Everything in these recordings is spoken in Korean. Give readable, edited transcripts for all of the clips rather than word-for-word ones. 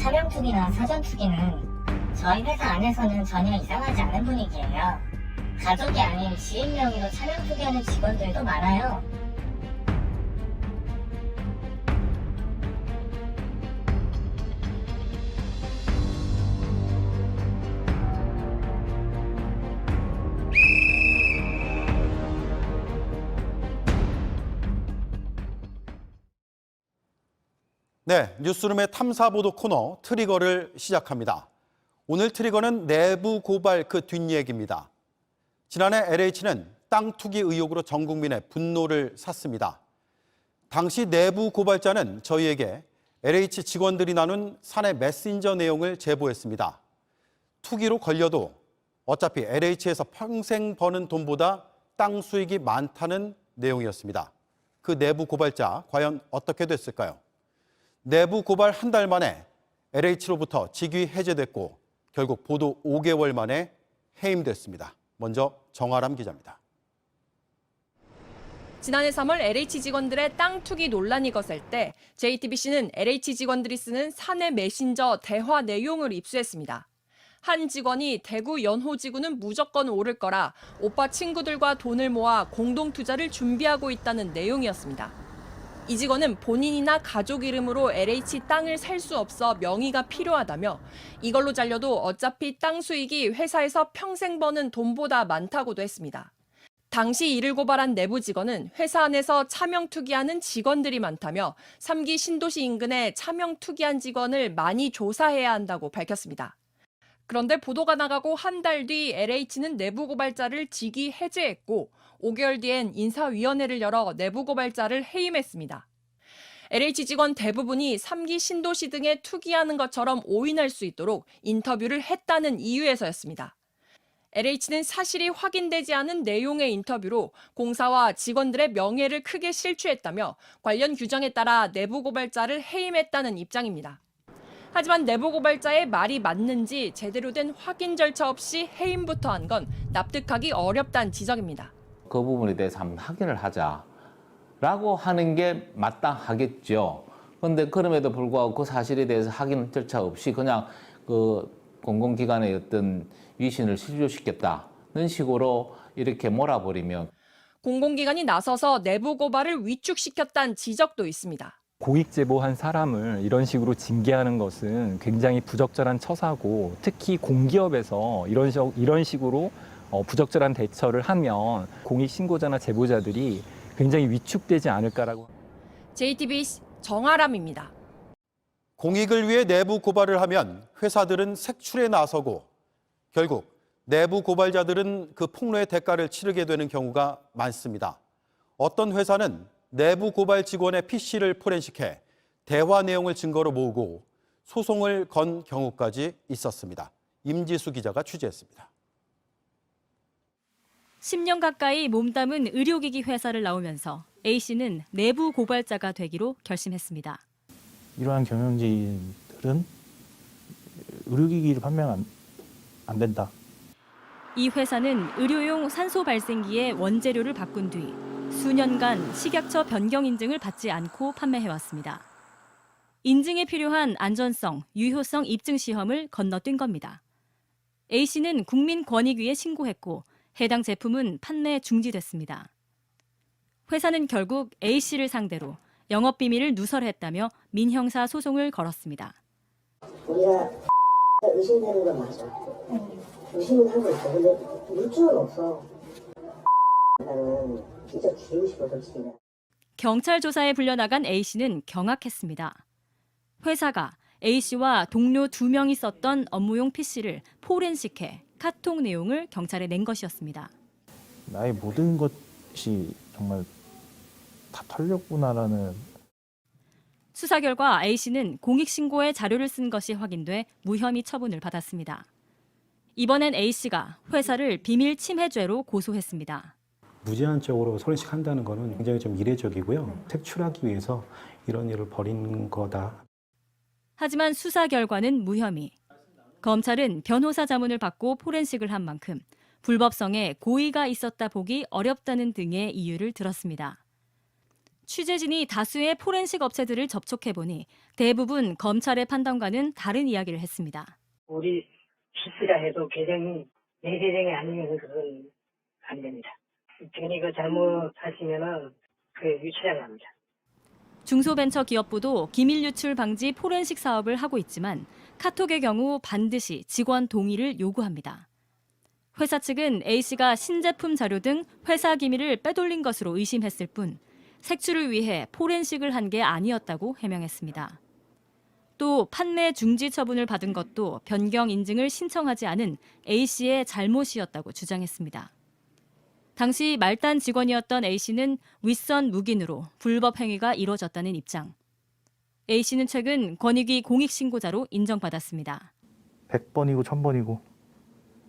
차명 투기나 사전 투기는 저희 회사 안에서는 전혀 이상하지 않은 분위기예요. 가족이 아닌 지인 명의로 차명 투기하는 직원들도 많아요. 네, 뉴스룸의 탐사보도 코너 트리거를 시작합니다. 오늘 트리거는 내부 고발 그 뒷얘기입니다. 지난해 LH는 땅 투기 의혹으로 전 국민의 분노를 샀습니다. 당시 내부 고발자는 저희에게 LH 직원들이 나눈 사내 메신저 내용을 제보했습니다. 투기로 걸려도 어차피 LH에서 평생 버는 돈보다 땅 수익이 많다는 내용이었습니다. 그 내부 고발자 과연 어떻게 됐을까요? 내부 고발 한 달 만에 LH로부터 직위 해제됐고 결국 보도 5개월 만에 해임됐습니다. 먼저 정아람 기자입니다. 지난해 3월 LH 직원들의 땅 투기 논란이 거셀 때 JTBC는 LH 직원들이 쓰는 사내 메신저 대화 내용을 입수했습니다. 한 직원이 대구 연호지구는 무조건 오를 거라 오빠 친구들과 돈을 모아 공동 투자를 준비하고 있다는 내용이었습니다. 이 직원은 본인이나 가족 이름으로 LH 땅을 살 수 없어 명의가 필요하다며 이걸로 잘려도 어차피 땅 수익이 회사에서 평생 버는 돈보다 많다고도 했습니다. 당시 이를 고발한 내부 직원은 회사 안에서 차명 투기하는 직원들이 많다며 3기 신도시 인근에 차명 투기한 직원을 많이 조사해야 한다고 밝혔습니다. 그런데 보도가 나가고 한 달 뒤 LH는 내부 고발자를 직위 해제했고 5개월 뒤엔 인사위원회를 열어 내부 고발자를 해임했습니다. LH 직원 대부분이 3기 신도시 등에 투기하는 것처럼 오인할 수 있도록 인터뷰를 했다는 이유에서였습니다. LH는 사실이 확인되지 않은 내용의 인터뷰로 공사와 직원들의 명예를 크게 실추했다며 관련 규정에 따라 내부 고발자를 해임했다는 입장입니다. 하지만 내부 고발자의 말이 맞는지 제대로 된 확인 절차 없이 해임부터 한 건 납득하기 어렵다는 지적입니다. 그 부분에 대해서 한번 확인을 하자라고 하는 게 마땅하겠죠. 그런데 그럼에도 불구하고 그 사실에 대해서 확인 절차 없이 그냥 그 공공기관의 어떤 위신을 실추시켰다는 식으로 이렇게 몰아버리면 공공기관이 나서서 내부 고발을 위축시켰다는 지적도 있습니다. 고익 제보한 사람을 이런 식으로 징계하는 것은 굉장히 부적절한 처사고 특히 공기업에서 이런 식으로 부적절한 대처를 하면 공익 신고자나 제보자들이 굉장히 위축되지 않을까라고. JTBC 정아람입니다. 공익을 위해 내부 고발을 하면 회사들은 색출에 나서고 결국 내부 고발자들은 그 폭로의 대가를 치르게 되는 경우가 많습니다. 어떤 회사는 내부 고발 직원의 PC를 포렌식해 대화 내용을 증거로 모으고 소송을 건 경우까지 있었습니다. 임지수 기자가 취재했습니다. 10년 가까이 몸담은 의료기기 회사를 나오면서 A씨는 내부 고발자가 되기로 결심했습니다. 이러한 경영진들은 의료기기를 판매하면 안 된다. 이 회사는 의료용 산소 발생기의 원재료를 바꾼 뒤 수년간 식약처 변경 인증을 받지 않고 판매해왔습니다. 인증에 필요한 안전성, 유효성 입증 시험을 건너뛴 겁니다. A씨는 국민권익위에 신고했고 해당 제품은 판매 중지됐습니다. 회사는 결국 A씨를 상대로 영업비밀을 누설했다며 민형사 소송을 걸었습니다. 우리가 의심되는 건 맞아. 의심은 하고 있어. 근데 물증은 없어. 나는 진짜 죽이고 싶어, 솔직히. 경찰 조사에 불려나간 A씨는 경악했습니다. 회사가 A씨와 동료 2명이 썼던 업무용 PC를 포렌식해 카톡 내용을 경찰에 낸 것이었습니다. 나의 모든 것이 정말 다 털렸구나라는. 수사 결과 A씨는 공익신고에 자료를 쓴 것이 확인돼 무혐의 처분을 받았습니다. 이번엔 A씨가 회사를 비밀 침해죄로 고소했습니다. 무제한적으로 포렌식한다는 것은 굉장히 좀 이례적이고요. 색출하기 위해서 이런 일을 벌인 거다. 하지만 수사 결과는 무혐의. 검찰은 변호사 자문을 받고 포렌식을 한 만큼 불법성에 고의가 있었다 보기 어렵다는 등의 이유를 들었습니다. 취재진이 다수의 포렌식 업체들을 접촉해보니 대부분 검찰의 판단과는 다른 이야기를 했습니다. 우리 실수라 해도 계정이 내 계정이 아니면 그건 안 됩니다. 괜히 그 잘못하시면은 그 유출당합니다. 중소벤처기업부도 기밀 유출 방지 포렌식 사업을 하고 있지만 카톡의 경우 반드시 직원 동의를 요구합니다. 회사 측은 A씨가 신제품 자료 등 회사 기밀을 빼돌린 것으로 의심했을 뿐 색출을 위해 포렌식을 한 게 아니었다고 해명했습니다. 또 판매 중지 처분을 받은 것도 변경 인증을 신청하지 않은 A씨의 잘못이었다고 주장했습니다. 당시 말단 직원이었던 A씨는 윗선 묵인으로 불법 행위가 이뤄졌다는 입장. A씨는 최근 권익위 공익신고자로 인정받았습니다. 100번이고 1000번이고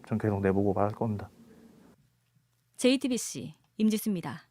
전 계속 내보고 말할 겁니다. JTBC 임지수입니다.